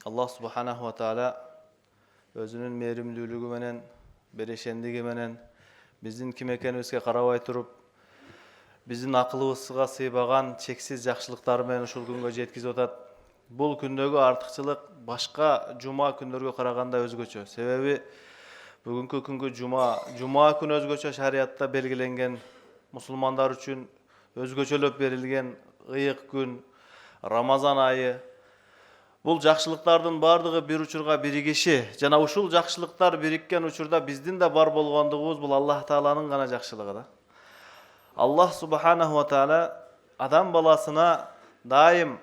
Allah subhanahu wa ta'ala özünün merimlülüğü menen, bereşendigi menen bizdin kim ekenibizge karabay turup, bizdin akılыбызга sıybagan çeksiz jakşılıktары менен ушул күнгө жеткизип атат. Бул күндөгү артыкчылык башка жума күндөргө караганда өзгөчө. Себеби бүгүнкү күнгү жума күн өзгөчө шариятта белгиленген, мусулмандар үчүн өзгөчөлөп берилген ыйык күн, Рамазан айы. Бул жакшылыктардын бардыгы бир учурга биригиши, жана ушул жакшылыктар бириккен учурда биздин да бар болгондугубуз бул Аллах Тааланын гана жакшылыгы да. Аллах субханаху ва таала адам баласына дайым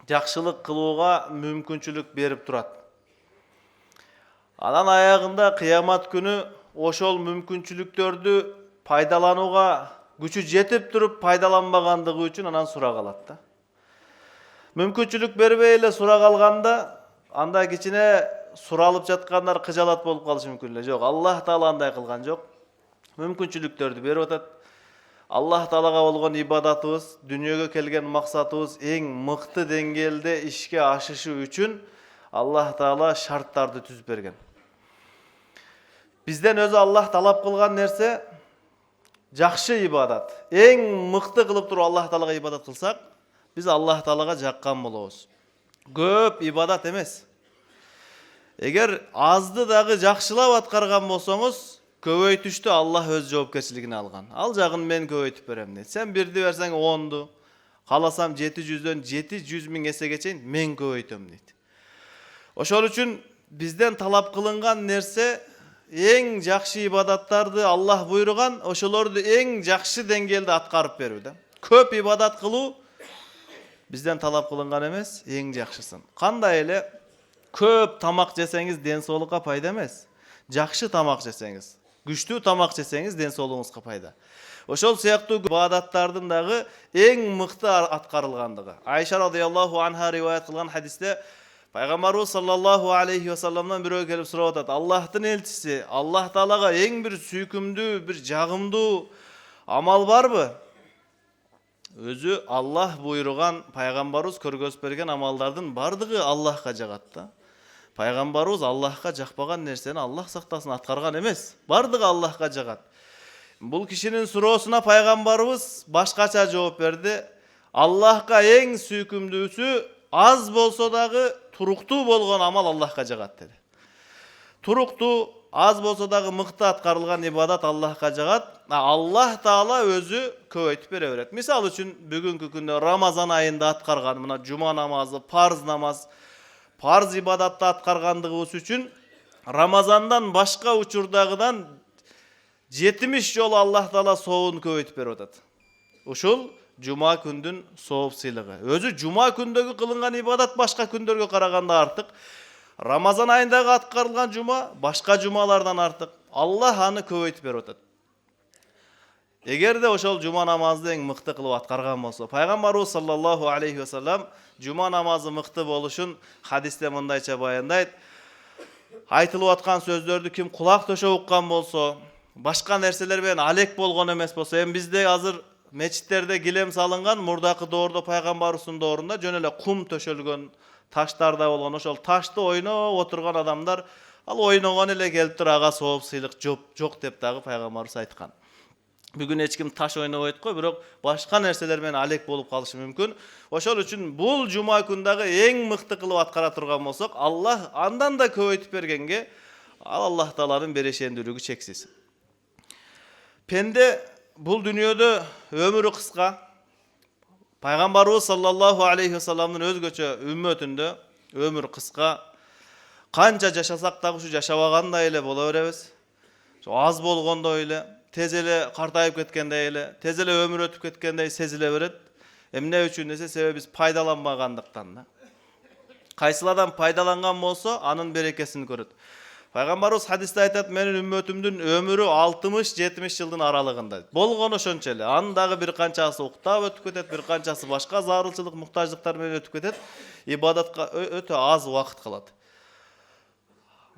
жакшылык кылууга мүмкүнчүлүк берип турат. Анан аягында кыямат күнү ошол мүмкүнчүлүктөрдү пайдаланууга күчү жетип туруп пайдаланбагандыгы үчүн анан сурак алат да. Мүмкүнчүлүк бербей эле сурак алганда, анда кичине суралып жаткандар кыжалат болуп калышы мүмкүн эле. Жок, Аллах Таала андай кылган жок. Мүмкүнчүлүктөрдү берип атат. Аллах Таалага болгон ибадатыбыз, дүйнөгө келген максатыбыз эң мыкты деңгээлде ишке ашышы үчүн Аллах Таала шарттарды түзүп берген. Бизден өзү Аллах талап кылган нерсе жакшы ибадат. Эң мыкты кылып туруп Аллах Таалага ибадат кылсак, биз Аллах Таалага жаккан болобуз. Көп ибадат эмес. Эгер азды дагы жакшылап аткарган болсоңуз, көбөйтүштү Аллах өз жоопкерчилигине алган. Ал жагын мен көбөйтүп берем дейт. Сен бирди берсең 10ду, кааласам 700дөн 700 миң эсеге чейин мен көбөйтөм дейт. Ошол үчүн бизден талап кылынган нерсе эң жакшы ибадаттарды Аллах буйруган, ошолорду эң жакшы деңгээлде аткарып берүү да. Көп ибадат кылуу бизден талап кылынган эмес, эң жакшысын. Кандай эле көп тамак жесеңиз ден соолукка пайда эмес. Жакшы тамак жесеңиз, күчтүү тамак жесеңиз ден соолугуңузга пайда. Ошол сыяктуу ибадаттардын дагы эң мыкты аткарылгандыгы. Айша радыйаллаху анха риваят кылган хадисте Пайгамбарыбыз саллаллаху алейхи ва салламдан бирөө келип сурап атат. Аллахтын элчиси, Аллах Таалага эң бир сүйкүмдүү, бир жагымдуу амал барбы? Өзү Аллах буйруган, пайгамбарыбыз көргөзүп берген амалдардын бардыгы Аллахка жагат да. Пайгамбарыбыз Аллахка жакпаган нерсени Аллах сактасын аткарган эмес. Бардыгы Аллахка жагат. Бул кишинин суроосуна пайгамбарыбыз башкача жооп берди. Аллахка эң сүйкүмдүүсү аз болсо дагы туруктуу болгон амал Аллахка жагат деди. Туруктуу, аз болсо дагы мыкты аткарылган ибадат Аллахка жагат. Аллах Таала өзү көбөйтүп бере берет. Мисалы үчүн бүгүнкү күндө Рамазан айында аткарган мына жума намазы, парз намаз, парз ибадатты аткаргандыгыбыз үчүн Рамазандан башка учурдагыдан 70 жолу Аллах Таала сообун көбөйтүп берип атат. Ушул жума күндүн сооп сыйлыгы. Өзү жума күндөгү кылынган ибадат башка күндөргө караганда артык. Рамазан айындагы аткарылган жума башка жумалардан артык. Аллах аны көбөйтүп берип атат. Эгерде ошол жума намазды эң мыкты кылып аткарган болсо, пайгамбарыбыз саллаллаху алейхи ва саллам жума намазы мыкты болушун хадисте мындайча баяндайт. Айтылып аткан сөздөрдү ким кулак төшөп уккан болсо, башка нерселер менен алек болгон эмес болсо, эми бизде азыр мечиттерде килем салынган, мурдакы доордо пайгамбарыбыздын доорунда жөн эле кум төшөлгөн, таштарда болгон, ошол ташты ойноп отурган адамдар, ал ойногон эле келип туруп ага сооп сыйлык жок деп дагы пайгамбарыбыз айткан. Бүгүн эч ким таш ойнобойт го, бирок башка нерселер менен алек болуп калышы мүмкүн. Ошол үчүн бул жума күндөгү эң мыкты кылып аткара турган болсок, Аллах андан да көбөйтүп бергенге, ал Аллах Тааланын берешендүүлүгү чексиз. Пенде бул дүйнөдө өмүрү кыска. Пайгамбарыбыз саллаллаху алейхи ва салламдын өзгөчө үммөтүндө өмүр кыска. Канча жашасак дагы ушу жашабагандай эле боло беребиз. Аз болгондой эле, тез эле картайып кеткендей эле, тез эле өмүр өтүп кеткендей сезиле берет. Эмне үчүн десе, себеби биз пайдаланбагандыктан да. Кайсыладан пайдаланган болсо, анын берекесин көрөт. Пайгамбарыбыз хадисте айтат, менин үммөтүмдүн өмүрү 60-70 жылдын аралыгында. Болгону ошончо эле. Анын дагы бир канчасы уктап өтүп кетет, бир канчасы башка зарылчылык, муктаждыктар менен өтүп кетет. Ибадатка өтө аз убакыт калат.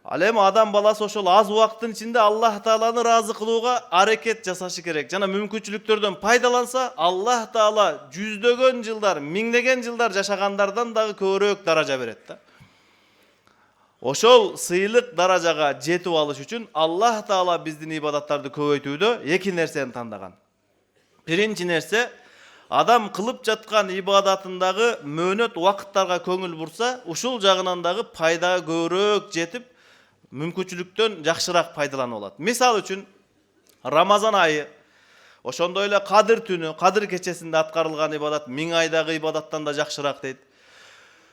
Ал эми адам баласы ошол аз убакыттын ичинде Аллах Тааланы ыраазы кылууга аракет жасашы керек. Жана мүмкүнчүлүктөрдөн пайдаланса, Аллах Таала жүздөгөн жылдар, миңдеген жылдар жашагандардан дагы көбүрөөк даража берет да. Ошол сыйлык даражага жетип алыш үчүн Аллах Таала биздин ибадаттарды көбөйтүүдө эки нерсени тандаган. Биринчи нерсе, адам кылып жаткан ибадатындагы мөөнөт убакыттарга көңүл бурса, ушул жагынан дагы пайдага көбүрөөк жетип, мүмкүнчүлүктөн жакшыраак пайдаланып алат. Мисалы үчүн, Рамазан айы, ошондой эле Кадыр түнү, Кадыр кечесинде аткарылган ибадат 1000 айдагы ибадаттан да жакшыраак дейт.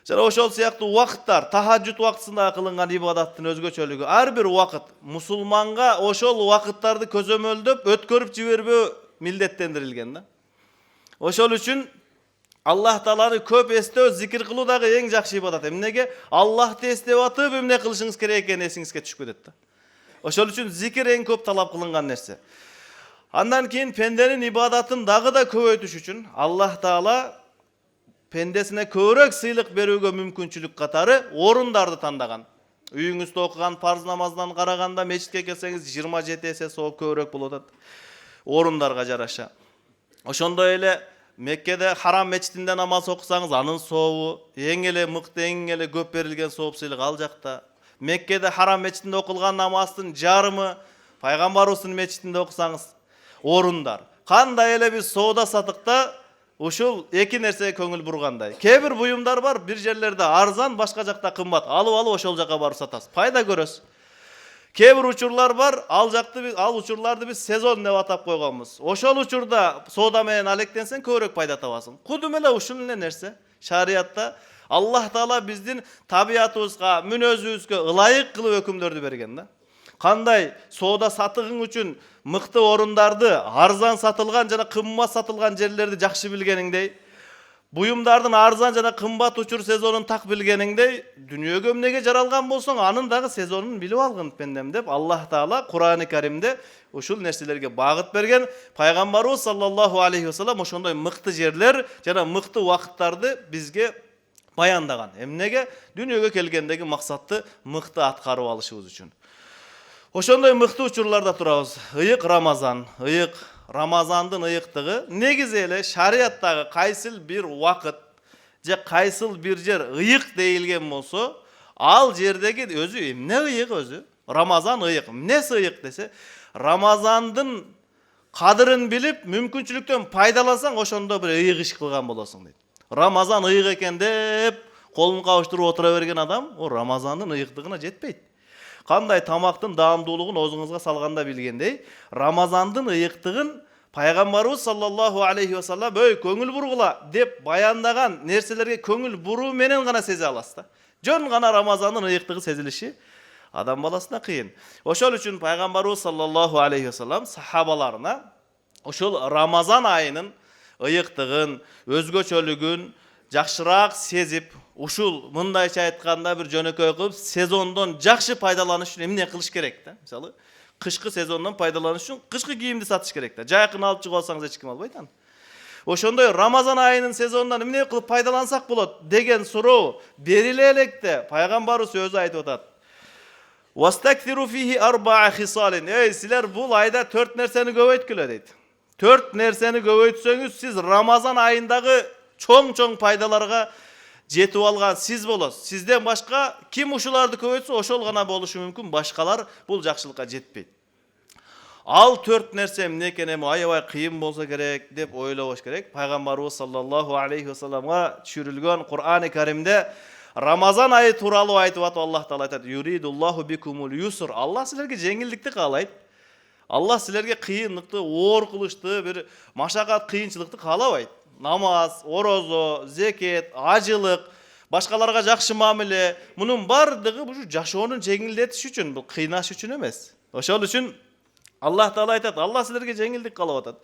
Жана ошол сыяктуу убакыттар, тахажжуд убактысында кылынган ибадаттын өзгөчөлүгү, ар бир убакыт мусулманга ошол убакыттарды көзөмөлдөп өткөрүп жибербөө милдеттендирилген да. Ошол үчүн Аллах Тааланы көп эстөө, зикир кылуу дагы эң жакшы ибадат. Эмнеге? Аллахты эстеп атып, эмне кылышыңыз керек экени эсиңизге түшүп кетет да. Ошол үчүн зикир эң көп талап кылынган нерсе. Андан кийин пенденин ибадатын дагы да көбөйтүш үчүн Аллах Таала пендесине көбүрөөк сыйлык берүүгө мүмкүнчүлүк катары орундарды тандаган. Үйүңүздө окуган парз намаздан караганда мечитке келсеңиз 27 эсе сооп көбүрөөк болот атат. Орундарга жараша. Ошондой эле Меккеде Харам мечитинде намаз окусаңыз, анын сообу эң эле мыкты, эң эле көп берилген сооп сыйлык ал жакта. Меккеде Харам мечитинде окулган намаздын жарымы пайгамбарыбыздын мечитинде окусаңыз, орундар. Кандай эле биз соода сатыкта ушул эки нерсеге көңүл бургандай. Кээ бир буюмдар бар, бир жерлерде арзан, башка жакта кымбат. Алып ошол жака барып сатасыз. Пайда көрөсүз. Кээ бир учурлар бар, ал учурларды биз сезон деп атап койгонбуз. Ошол учурда соода менен алектенсең көбүрөөк пайда табасың. Кудум эле ушул эле нерсе. Шариятта Аллах Таала биздин табиятыбызга, мүнөзүбүзгө ылайык кылып өкүмдөрдү берген да. Кандай соода сатыгың үчүн мыкты орундарды, арзан сатылган жана кымбат сатылган жерлерди жакшы билгениңдей, буюмдардын арзан жана кымбат учур сезонун так билгениңдей, дүнүйөгө эмнеге жаралган болсоң, анын дагы сезонун билип алгын пендем деп Аллах Таала Кур'ан-ы Каримде ушул нерселерге багыт берген. Пайгамбарыбыз саллаллаху алейхи вассалам ошондой мыкты жерлер жана мыкты убакыттарды бизге баяндаган. Эмнеге? Дүнүйөгө келгендеги максатты мыкты аткарып алышыбыз үчүн. Ошондой мыкты учурларда турабыз. Ыйык Рамазан, Рамазандын ыйыктыгы негизи эле шариаттагы кайсыл бир убакыт же кайсыл бир жер ыйык дейилген болсо, ал жердеги өзү эмне ыйык өзү? Рамазан ыйык. Эмнеси ыйык десе, Рамазандын кадырын билип, мүмкүнчүлүктөн пайдалансаң, ошондо бир ыйык иш кылган болосуң дейт. Рамазан ыйык экен деп колун кабыштырып отура берген адам, о Рамазандын ыйыктыгына жетпейт. Кандай тамактын даамдуулугун өзүңүзгө салганда билгендей, Рамазандын ыйыктыгын Пайгамбарыбыз саллаллаху алейхи вассалам көңүл бургула деп баяндаган нерселерге көңүл буруу менен гана сезе аласыз да. Жөн гана Рамазандын ыйыктыгы сезилиши адам баласына кыйын. Ошол үчүн Пайгамбарыбыз саллаллаху алейхи вассалам сахабаларына ошол Рамазан айынын ыйыктыгын, өзгөчөлүгүн жакшыраак сезип, ушул мындайча айтканда бир жөнөкөй кылып, сезондон жакшы пайдаланыш үчүн эмне кылыш керек да? Мисалы, кышкы сезондон пайдаланыш үчүн кышкы кийимди сатыш керек да. Жайкын алып чыгып алсаңыз эч ким албайт аны. Ошондой Рамазан айынын сезонунан эмне кылып пайдалансак болот деген суроо бериле электе Пайгамбарыбыз өзү айтып атат. Вастактиру фихи арбаа хисалин. Силер бул айда 4 нерсени көбөйткүлө дейт. 4 нерсени көбөйтсөңүз, сиз Рамазан айындагы чоң пайдаларга жетип алган сиз болосуз. Сизден башка ким ушуларды көбөйтсө, ошол гана болушу мүмкүн, башкалар бул жакшылыкка жетпейт. Ал 4 нерсе эмне экени аябай кыйын болсо керек деп ойлобош керек. Пайгамбарыбыз саллаллаху алейхи вассаламга түшүрүлгөн Кур'ан-ы Каримде Рамазан айы тууралуу айтып атып Аллах Таала айтат: "Юридуллаху бикумул юср." Аллах силерге жеңилдикти каалайт. Аллах силерге кыйынлыкты, оор кылышты, бир машакат, кыйынчылыкты каалабайт. Намаз, орозо, зекет, ажылык, башкаларга жакшы мамиле, мунун бардыгы ушу жашоонун жеңилдетиш үчүн, бул кыйнаш үчүн эмес. Ошол үчүн Аллах Таала айтат, Аллах силерге жеңилдик каалап атат.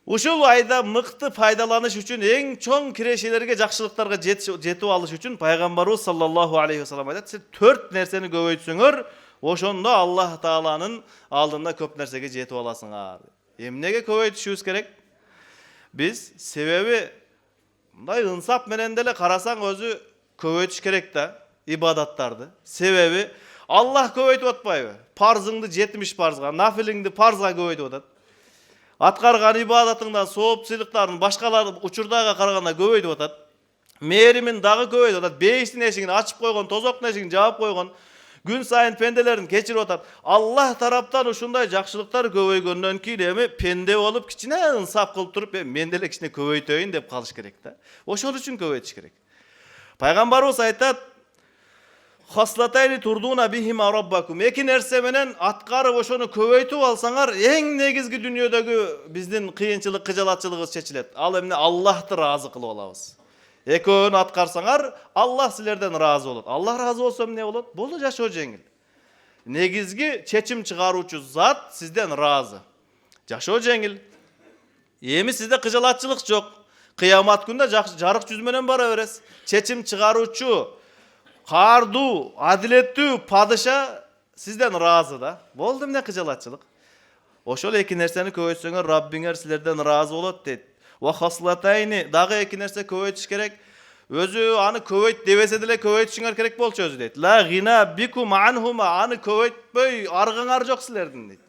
Ушул айда мыкты пайдаланыш үчүн, эң чоң кирешелерге, жакшылыктарга жетип алыш үчүн Пайгамбарыбыз саллаллаху алейхи вассалам айтат, силер 4 нерсени көбөйтсөңөр, ошондо Аллах Тааланын алдында көп нерсеге жетип аласыңар. Эмнеге көбөйтүшүбүз керек? Биз себеби мындай ынсап менен деле карасаң өзү көбөйтүш керек да ибадаттарды. Себеби Аллах көбөйтүп атпайбы? Парзыңды 70 парзга, нафилиңди парзга көбөйтүп атат. Аткарган ибадатыңдан сооп сыйлыктарын башкалар учурдага караганда көбөйтүп атат. Mehrimin dağı köbeydi atat. Beyiştin eşigini açıp koygon, tozoktun eşigini jabıp koygon. Gün sayın pendelerini keçirip atat. Allah taraptan uşunday jakşılıklar köbeygöндөн kийин эми пенде болуп кичине ынсап кылып туруп мен деле кичине көбөйтөйүн деп калыш керек да. Ошол үчүн көбөйтүш керек. Пайгамбарыбыз айтат: "Хаслатайни турдуна бихима раббакум." Эки нерсе менен аткарып ошону көбөйтүп алсаңар, эң негизги дүйнөдөгү биздин кыйынчылык, кыжалатчылыгыбыз чечилет. Ал эмне? Аллахты ыраазы кылып алабыз. Экөөнү аткарсаңар, Аллах силерден ыраазы болот. Аллах ыраазы болсо эмне болот? Болду, жашоо жеңил. Негизги чечим чыгаруучу зат сизден ыраазы. Жашоо жеңил. Эми сизде кыжалатчылык жок. Кыямат күндө жарык жүз менен бара бересиз. Чечим чыгаруучу, каардуу, адилеттүү падыша сизден ыраазы да. Болду эмне кыжалатчылык? Ошол эки нерсени көбөйтсөңөр, Раббиңер силерден ыраазы болот дейт. Ва хаслатайни, дагы эки нерсе көбөйтүш керек. Өзү аны көбөйт дебесе деле көбөйтүшүңөр керек болчу өзү дейт. Ла гина бикум анхума, аны көбөйтпөй аргыңар жок силердин дейт.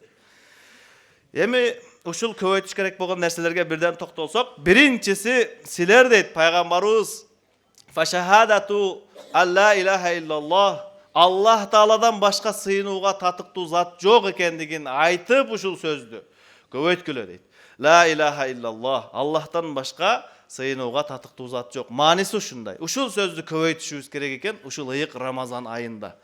Эми ушул көбөйтүш керек болгон нерселерге бирден токтолсок, биринчиси силер дейт пайгамбарыбыз: "Фашахадату алла илаха иллаллах", Аллах Тааладан башка сыйынууга татыктуу зат жок экендигин айтып ушул сөздү көбөйткүлө дейт. Ла илаха иллаллах, Аллахтан башка сыйынууга татыктуу зат жок. Мааниси ушундай. Ушул сөздү көбөйтүшүбүз керек экен ушул ыйык Рамазан айында.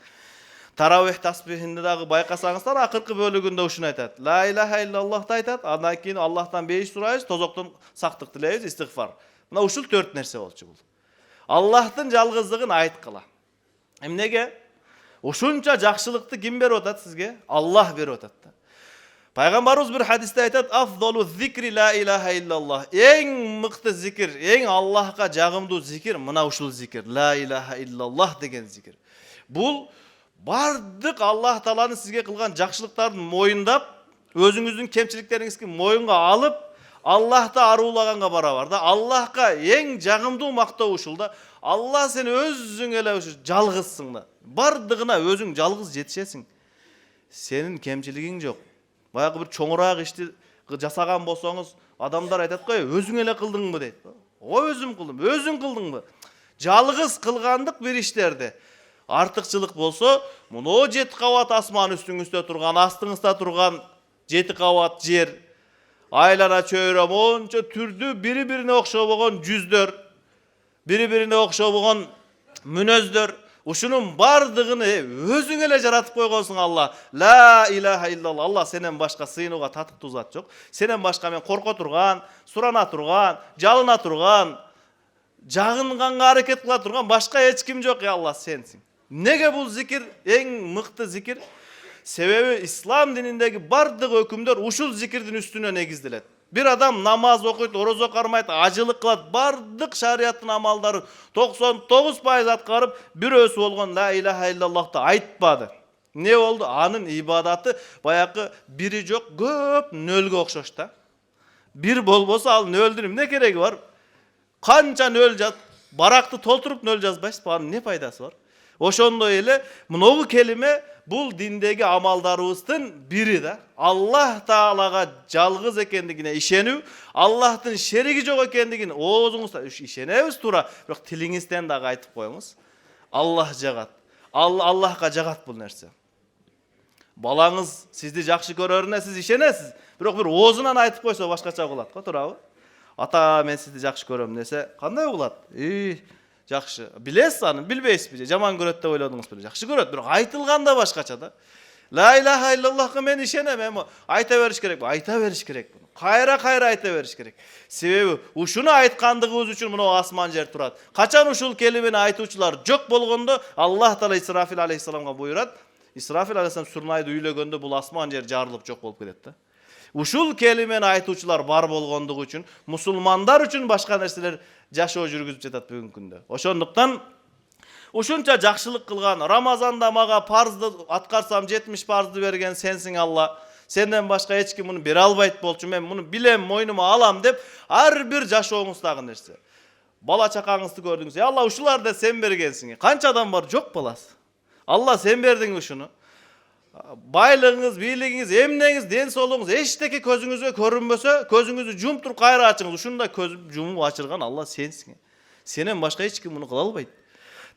Таравих тасбихинде дагы байкасаңыздар, акыркы бөлүгүндө ушуну айтат. Ла илаха иллаллахты айтат, андан кийин Аллахтан бейиш сурайбыз, тозоктон сактык тилейбиз, истигфар. Мына ушул 4 нерсе болчу бул. Аллахтын жалгыздыгын айткыла. Эмнеге? Ушунча жакшылыкты ким берип атат сизге? Аллах берип атат да. Пайгамбарыбыз бир хадисте айтат: "Афдалу зикри ла илаха иллаллах." Эң мыкты зикир, эң Аллахка жагымдуу зикир мына ушул зикир. Ла илаха иллаллах деген зикир. Бул бардык Аллах Тааланын сизге кылган жакшылыктарын моюндап, өзүңүздүн кемчиликтериңизди моюнга алып, Аллахты аруулаганга барабар да. Аллахка эң жагымдуу мактоо ушул да. Аллах сен өзүң эле ушу жалгызсың да. Бардыгына өзүң жалгыз жетишесиң. Сенин кемчилигиң жок. Баягы бир чоңураак ишти жасаган болсоңуз, адамдар айтат го, өзүң эле кылдыңбы дейт. Өзүм кылдым, өзүң кылдыңбы? Жалгыз кылгандык бир иштерде. Артыкчылык болсо, муну 7 кабат асман үстүңүздө турган, астыңызда турган 7 кабат жер, айлана чөйрө мончо түрдүү бири-бирине окшоо болгон жүздөр, бири-бирине окшоо болгон мүнөздөр, ушунун бардыгын өзүң эле жаратып койгонсуң Алла. Ла илаха иллаллах. Алла сенен башка сыйынууга татыктуу зат жок. Сенен башка мен корко турган, сурана турган, жалына турган, жагынганга аракет кыла турган башка эч ким жок, Алла сенсиң. Неге бул зикир эң мыкты зикир? Себеби ислам дининдеги бардык өкүмдөр ушул зикирдин үстүнө негизделет. Bir adam namaz okuyup, orozo karmayıp, acılık kılat, bardık şariatın amalları 99% atkarıp, bir öz olgan la ilahe illallah da aytpadı. Ne oldu? Anın ibadatı bayakı biri yok, köp nölge okşoş da. Bir bol bolsa al nöldürüm, ne gereği var? Kança nöl jaz, barakты толтуруп nöl жазбайсыз, bunun ne faydası var? Oşondoy ele, bu kelime bul dindegi amaldarыбыздын biri de. Allah Taala'ga жалгыз ekendигине ишенүү, Аллахтын шериги жок ekendигин оозуңузда ишенебиз тура, бирок тилиңизден дагы айтып коюңуз. Аллах жагат. Аллахка жагат бул нерсе. Балаңыз сизди жакшы көрөрүнө сиз ишенесиз, бирок бир оозунан айтып койсо башкача болот го, туурабы? Ата, мен сизди жакшы көрөм десе, кандай болот? Жакшы. Билесиз аны, билбейсизби? Жаман көрөт деп ойлодуңуз беле? Жакшы көрөт, бирок айтылганда башкача да. Ла илаха иллаллахка мен ишенем, эми айта бериш керек. Айта бериш керек. Кайра айта бериш керек. Себеби ушуну айткандыгыбыз үчүн мына асман жер турат. Качан ушул келимени айтуучулар жок болгондо, Аллах Таала Исрафил алейхиссаламга буйрат. Исрафил алейхиссалам сурнайды үйлөгөндө бул асман жер жарылып жок болуп кетет да. Ушул келимени айтуучулар бар болгондугу үчүн мусулмандар үчүн башка нерселер жашоо жүргүзүп жатат бүгүнкү күндө. Ошондуктан ушунча жакшылык кылган, Рамазанда мага парзды аткарсам 70 парзды берген сенсиң Алла. Сенден башка эч ким муну бере албайт болчу, мен муну билем, мойнума алам деп ар бир жашооңуздагы нерсе. Бала чакаңызды көрдүңүз. Алла ушуларды сен бергенсиң. Канча адам бар жок баласы. Алла сен бердиң ушуну. Байлыгыңыз, бийлигиңиз, эмнеңиз, ден соолугуңуз эчтеке көзүңүзгө көрүнбөсө, көзүңүздү жумуп туруп кайра ачыңыз. Ушундай көз жумуп ачырган Алла сенсиң. Senden başka hiç kim bunu kıla albaydı.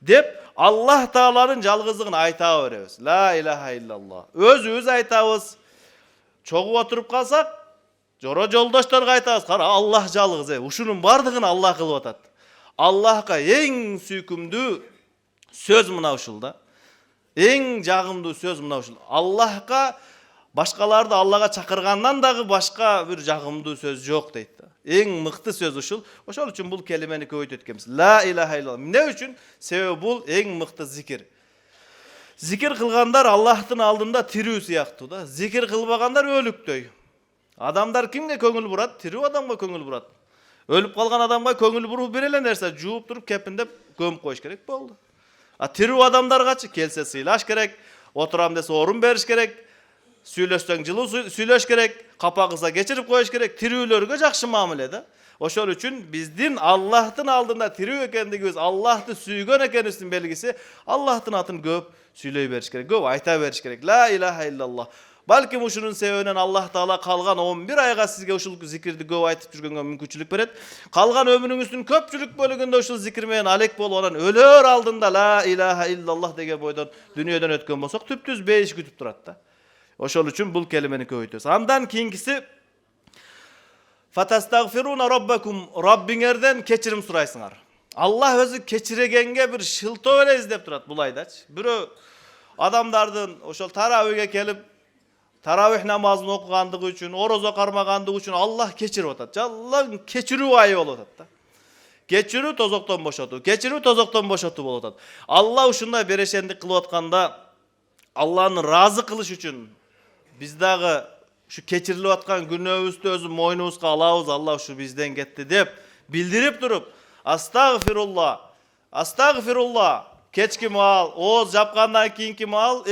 Dep Allah Taala'nın жалгыздыгын ayta berебиz. La ilahe illallah. Özübüz aytabız. Çoğup oturup kalsak, joro joldoştorго aytabız. Kara Allah жалгыз. Ушунун бардыгын Allah кылып атат. Allah'a en süykümdü söz mına uşul da. En jagımdуу söz mına uşul. Allah'a başkalarda Allah'a çakırgandan dağı başka bir jagımdуу söz yok deydi. En mıktı söz uşul. Oşol üçün bul kelimeni köýt etkemiz. La ilahe illallah. Ne üçün? Sebebi bul en mıktı zikir. Zikir kılgandar Allah'tın aldığında tirүү siyaktı da. Zikir kılbaganlar ölüktөy. Adamlar kimge köngül burat? Tirүү adamga köngül burat. Ölüp kalgan adamga köngül burup berele nerse juup durup kepindep gömüp koyuş gerek boldu. Tirүү adamdargaçı kelse sıylaş gerek, oturam dese orun beriş gerek, süйлөшсөң жылуу süйлöş gerek, kapagıza geçirip koyuş gerek, tirүүлөргө жакшы мамиле да. Oşol üçün bizdin Allah'tın aldığında tirүү ekendigimiz, Allah'ты süygön ekenimizin belgisi, Allah'tın atın köp süylöy beriş gerek, köp ayta beriş gerek. La ilahe illallah. Balkim uşunun sebebinен Allah Taala kalgan 11 ayga sizge uşul zikirdi köp aytıp жүргөнгө мүмкүнчүлүк берет. Kalgan ömrüңүздүн köpçülük bölүгүндө uşul zikir менен алек болуп анан өлөр алдында la ilahe illallah деген бойдон дүнүйөдөн өткөн болсок түптүз бейиш күтүп турат да. Oşol üçün bul kelimeni köýtөs. Andan kinkisi fatastagfiruna rabbakum, Rabbingерден keçirim suraysыңар. Allah özü keçiregenge bir şılto ele izdep turat bulaydaç. Biri adamdardın oşol tarawihge kelip tarawih namazını okugandığı üçün, orozo karmagandığı üçün Allah keçirip atat. Allah keçirүү ayı bolup atat da. Keçirүү tozokton boşotu, keçirүү tozokton boşotu bolup atat. Allah uşunday bereşendик kılıp atkanda Allah'ın razı kılış üçün biz dağı şu keçirilip atkan günөөbüzdü özü moynubuzga alabız, Allah şu bizden getdi dep bildirip durup astagfirullah, astagfirullah keçki mal, oğuz japkandan kийинки mal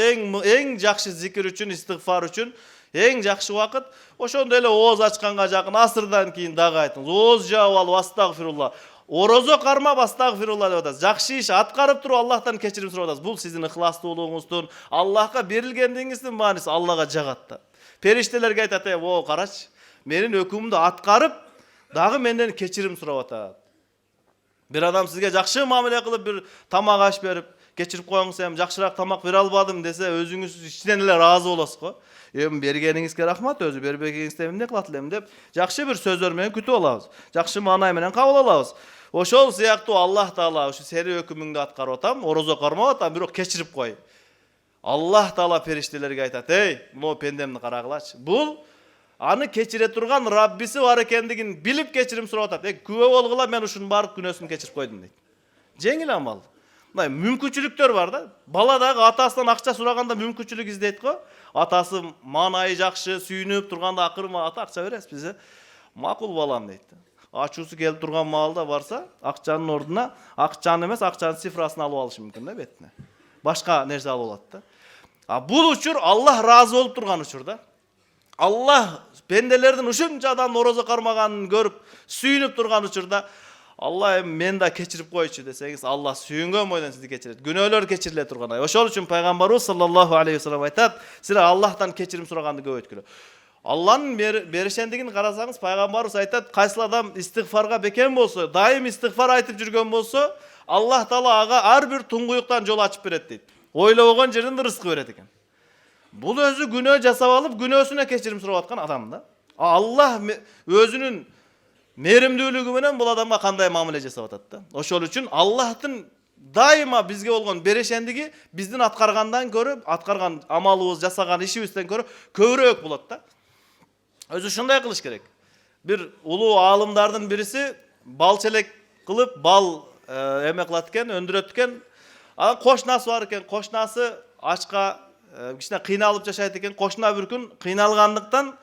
en jakşı zikir üçün, istiğfar üçün en jakşı vakit oşondo ele oğuz açkanга jakın asırdan keyin dağı aytыңыз. Oğuz jabap alıp astagfirullah. Orozo karmap astagfirullah dep atasiz. Jakşı iş atkarıp turup Allah'tan keçirim surap atasiz. Bul sizin ıhlasdуулугуңуздун, Allah'a berilgendиңиздин maanisi Allah'a jagat da. Periştelerge aytat, "O karaç, menin ökümümdü atkarıp dagı menden keçirim surap atat." Bir adam sizge jakşı muamele kılıp bir tamak aş berip, "Keçirip koyuңuz hem jakşırak tamak bere albadım" dese özüңüz içten ele razı bolasiz go. Bergeniңizге рахмат, өзү бербегениңизде эмне кылат элем деп жакшы bir сөздөр менен күтүп алабыз. Жакшы маанай менен кабыл алабыз. Ошол сыяктуу Allah Taala ушу сени өкүмүңдү аткарып атам, орозо кармап атам, бирок кечирип кой. Allah Taala периштелерге айтат, "Ey, mo пендемди карагылачы. Бул аны кечире турган Раббиси бар экендигин билип кечирим сурап атат. Күбө болгула мен ушунун баардык күнөөсүн кечирип койдум" дейт. Жеңил амал. Мындай мүмкүнчүлүктөр бар да. Бала дагы атасынан акча сураганда мүмкүнчүлүк издейт го. Атасы маанайы жакшы, сүйүнүп турганда акырма ата акча бересиз бизе. Макул балам дейт. Ачуусу келип турган маалда барса, акчанын ордуна акчаны эмес, акчанын цифрасын алып алышы мүмкүн да бетине. Башка нерсе алып алат да. Бул учур Allah разы болуп турган учур да. Allah пенделердин ушунча адам орозо кармаганын көрүп, сүйүнүп турган учурда Allah men da keçirip koyçu deseniz Allah sүйүнгөн бойдон сизди кечирет. Күнөөлөр кечириле турган. Ошол үчүн пайгамбарыбыз саллаллаху алейхи вассалам айтат, силер Аллахтан кечирим сураганды көп өткүлө. Allah'ın berişendигин карасаңыз пайгамбарыбыз айтат, кайсыл адам истигфарга бекен болсо, дайым истигфар айтып жүргөн болсо, Allah Taala ага ар бир туңгуюктан жол ачып берет дейт. Ойлобогон жерден рызкы берет экен. Бул өзү күнөө жасап алып, күнөөсүнө кечирим сурап аткан адам да. Allah өзүнүн меримдүүлүгү менен бул адамга кандай мамиле жасап атат да. Ошол үчүн Аллахтын дайыма бизге болгон берешендиги биздин аткаргандан көрүп, аткарган амалыбыз, жасаган ишибизден көрүп көбүрөөк болот да. Өзү ушундай кылыш керек. Бир улуу аалымдардын бириси бал челек кылып, бал эме кылат экен, өндүрөт экен. Анан кошнасы бар экен, кошнасы ачка кичине кыйналып жашайт экен. Кошна бир күн кыйналгандыктан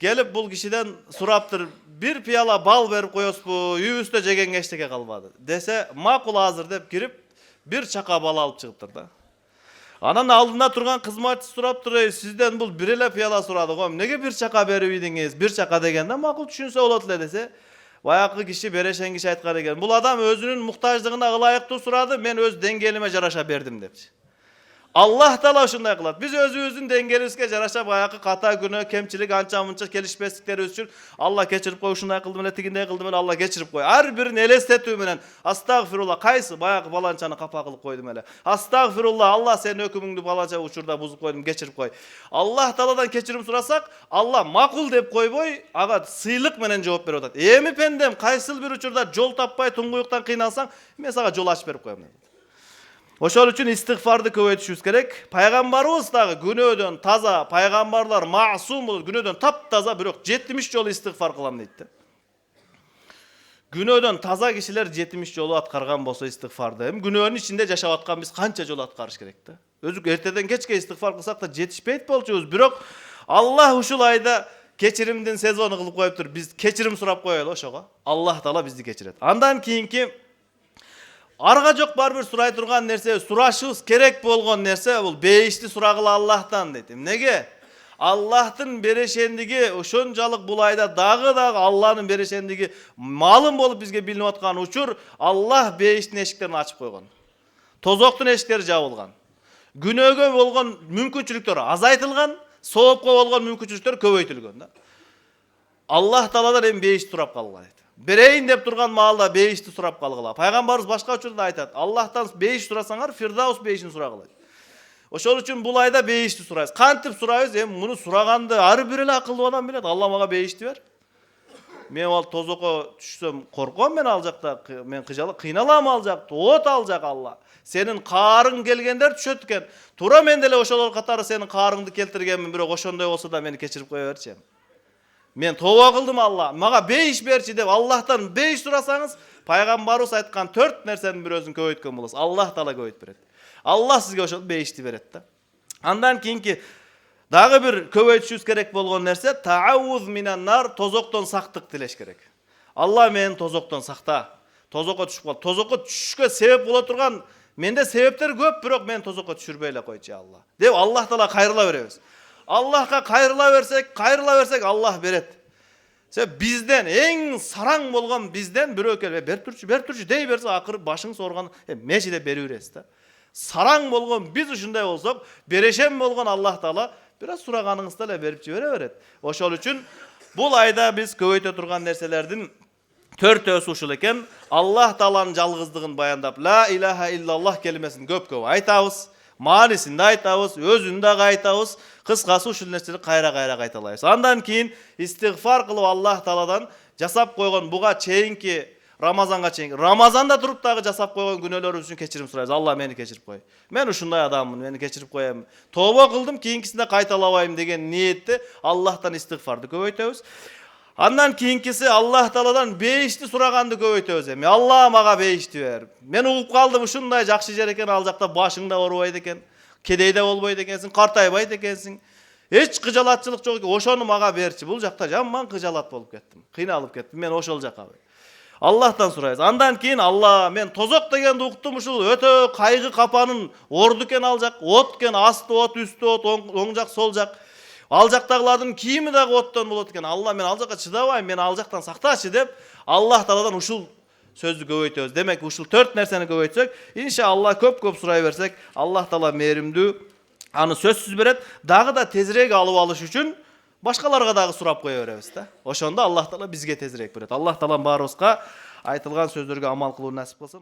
келип бул кишиден сураптыр, bir piyala bal verip koyospu, үйүбүздө жегенге эчтеке калбады. Десе, макул азыр деп кирип, bir чака бал алып чыгыптыр да. Анан алдында турган кызматчы сураптыр, сизден бул бир эле пияла сурады го, эмнеге bir чака берип ийдиңиз? Bir чака дегенде макул түшүнсө болот эле десе, баягы киши берешен киши айткан экен. Бул адам өзүнүн муктаждыгына ылайыктуу сурады, мен өз деңгээлиме жараша бердим депчи. Allah Taala uşunday kılat. Biz özümüzdün dengelibizge jaraşa bayakı kata günü, kemçilik, ança munça kelişpeslikleri üçün Allah geçirip koy, uşunday kıldım ele, tigindey kıldım ele, Allah geçirip koy. Her birini elestetүү menen astagfirullah, kaysı bayakı balançanı kapa kılıp koydum ele. Astagfirullah, Allah senin hükümüңdü balança uçurda buzup koydum, geçirip koy. Allah Taala'dan keçirim surasak, Allah makul dep koyboy, aga sıylık menen жооп берип атат. Эми пендем кайсыл bir учурда жол таппай туңгуюктан кыйналсаң, мен сага жол ачып берип коем. Ошол үчүн истигфарды көбөйтүшүбүз керек. Пайгамбарыбыз дагы күнөөдөн таза, пайгамбарлар маасум болот, күнөөдөн таптаза, бирок 70 жолу истигфар кылам дейт да. Күнөөдөн таза кишилер 70 жолу аткарган болсо истигфарды, эми күнөөнүн ичинде жашап аткан биз канча жолу аткарыш керек да. Өзү эртеден кечке истигфар кылсак да жетишпейт болчубуз, бирок Аллах ушул айда кечиримдин сезону кылып коюптур. Биз кечирим сурап коелу ошого. Аллах Таала бизди кечирет. Андан кийинки арга жок бар бир сурай турган нерсе, сурашыбыз керек болгон нерсе бул бейишти сурагыла Аллахтан дейт. Эмнеге? Аллахтын берешендиги ошончалык бул айда дагы Аллахтын берешендиги маалым болуп бизге билинип аткан учур, Аллах бейиштин эшиктерин ачып койгон. Тозоктун эшиктери жабылган. Күнөөгө болгон мүмкүнчүлүктөр азайтылган, соопко болгон мүмкүнчүлүктөр көбөйтүлгөн да. Аллах Тааладан эми бейишти сурап калгыла дейт. Берейин деп турган маалда бейишти сурап калгыла. Пайгамбарыбыз башка учурда айтат. Аллахтан бейиш сурасаңар, Фирдаус бейишин сурагыла. Ошол үчүн бул айда бейишти сурайбыз. Кантип сурайбыз? Эми муну сураганды ар бир эле акылдуу адам билет. Алла мага бейишти бер. Мен ал тозокко түшсөм корком, мен ал жакта, мен кыйналам ал жакта. От ал жак Алла. Сенин каарың келгендер түшөт экен. Туура мен деле ошолор катары сенин каарыңды келтиргенмин, бирок ошондой болсо да мени кечирип кое берчи. Мен тооба кылдым Алла, мага бейиш берчи деп Аллахтан бейиш сурасаңыз, пайгамбарыбыз айткан 4 нерсенин бирөөсүн көбөйткөн болосуз. Аллах Таала көбөйтүп берет. Аллах сизге ошол бейишти берет да. Андан кийинки дагы бир көбөйтүшүбүз керек болгон нерсе таауз минан нар, тозоктон сактык тилеш керек. Алла мени тозоктон сакта. Тозокко түшүп кал. Тозокко түшүшкө себеп боло турган менде себептер көп, бирок мен тозокко түшүрбөй эле койчу Алла. Деп Аллах Таала кайрыла беребиз. Аллахка кайрыла берсек, Аллах берет. Бизден эң сараң болгон бизден бирөө келип бер турчу дей берсе, акыры башыңыз оорган мешиде бере бересиз да. Сараң болгон биз ушундай болсок, берешем болгон Аллах Таала бир аз сураганыңызды эле берип жибере берет. Ошол үчүн бул айда биз көбөйтө турган нерселердин 4-өсү ушул экен. Аллах Тааланын жалгыздыгын баяндап, ла илаха иллаллах келимесин көп айтабыз. Маанисинде айтабыз, өзүн дагы айтабыз. Кыскасы ушул нерсени кайра кайталайбыз. Андан кийин истигфар кылып Аллах Тааладан жасап койгон буга чейинки Рамазанга чейин. Рамазанда туруп дагы жасап койгон күнөөлөрүбүз үчүн кечирим сурайбыз. Алла мени кечирип кой. Мен ушундай адаммын, мени кечирип коем. Тооба кылдым, кийинкисинде кайталабайм деген ниетте Аллахтан истигфарды көбөйтөбүз. Андан кийинкиси Аллах Тааладан бейишти сураганды көбөйтөбүз. Эми Алла мага бейишти бер. Мен угуп калдым, ушундай жакшы жер экен, ал жакта башыңда оорубайт экен, кедейде болбойт экенсиң, картайбайт экенсиң. Эч кыжалатчылык жок экен, ошону мага берчи. Бул жакта жаман кыжалат болуп кеттим, кыйналып кеттим. Мен ошол жакка Аллахтан сурайбыз. Андан кийин Алла, мен тозок дегенди уктум, ушул өтө кайгы капанын орду экен ал жак, от экен, асты от, үстү от, оң жак, сол жак. Ал жактагылардын кийими дагы оттон болот экен. Алла, мен ал жакка чыдабайм, мен ал жактан сактачы деп Аллах Тааладан ушул сөздү көбөйтөбүз. Демек ушул 4 нерсени көбөйтсөк, иншалла көп сурай берсек, Аллах Таала мээримдүү, аны сөзсүз берет. Дагы да тезирээк алып алыш үчүн башкаларга дагы сурап кое беребиз да. Ошондо Аллах Таала бизге тезирээк берет. Аллах Таала баарыбызга айтылган сөздөргө амал кылууну насип кылсын.